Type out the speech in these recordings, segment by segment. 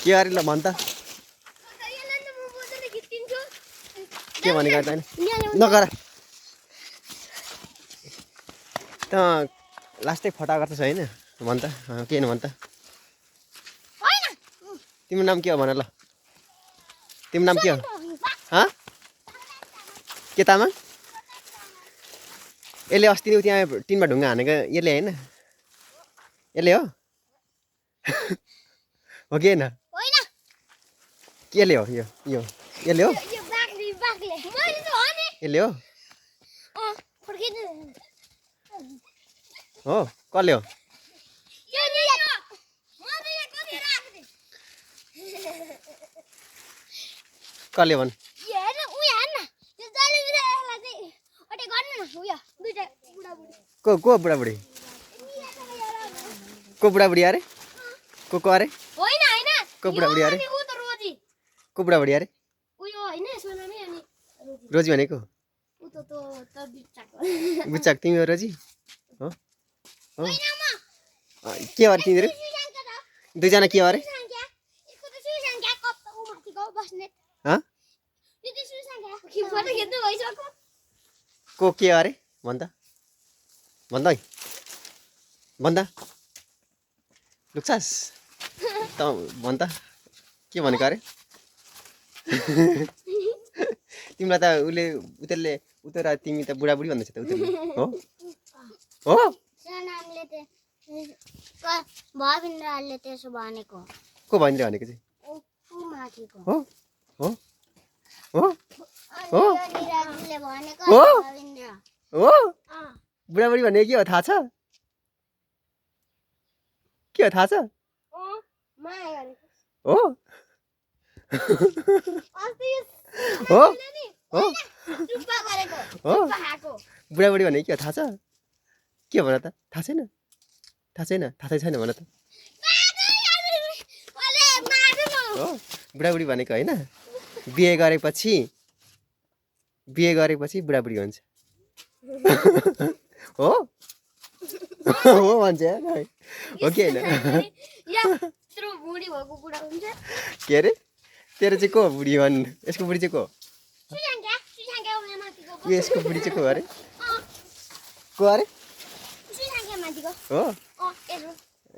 के अरे ल भन् त के भनेको त नगर त लास्टै फटा गर्छ हैन भन् त के हैन भन् त तिम्रो नाम के हो भन ल तिम्रो नाम के हो के तामाङ यसले अस्ति नै त्यहाँ टिनमा ढुङ्गा हानेको यसले हैन यसले हो हो कि हैन केले हो यो यो यसले हो यसले हो हो कसले हो कसले भन् को बुढाबुढी को बुढाबुढी अरे को अरे को बुढाबुढी अरे को बुढाबुढी अरे रोजी भनेको बुच्चाक तिमी हो रोजी हो के अरे तिमीहरू दुईजना के अरे को के अरे भन् त है भन् त लुक्छास त भन् त के भनेको अरे तिमीलाई त उसले उता तिमी त बुढाबुढी भन्दैछ त उता हो हो भविन्द्रले त्यसो भनेको को भविन्द्र भनेको चाहिँ हो हो हो हो हो बुढाबुढी भनेको के हो थाहा छ के हो थाहा छ हो हो हो हो बुढाबुढी भनेको के हो थाहा छ के भन त थाहा छैन थाहा छैन भन त हो बुढाबुढी भनेको हैन बिहे गरेपछि बुढाबुढी हुन्छ हो हो भन्छ हो कि हैन के अरे तेरो चाहिँ को बुढी भन् यसको बुढी चाहिँ को यसको बुढी चाहिँ को अरे हो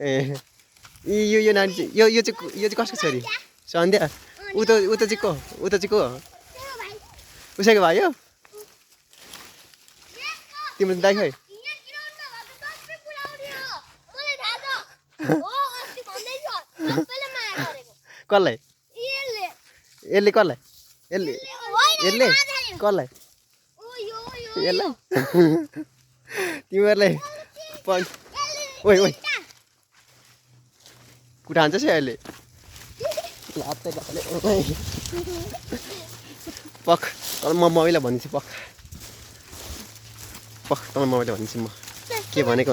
ए यो नानी चाहिँ यो चाहिँ कसको छोरी सन्ध्या उ त चाहिँ को उसैको भाइ हो तिम्रो दाइ खै कसलाई यसले कसलाई यसले कसलाई यसलाई तिमीहरूलाई ओइ कुटा हान्छस् है अहिले पख तर म मम्मीलाई भनिदिन्छु पख तर मम्मीलाई भनिदिन्छु म के भनेको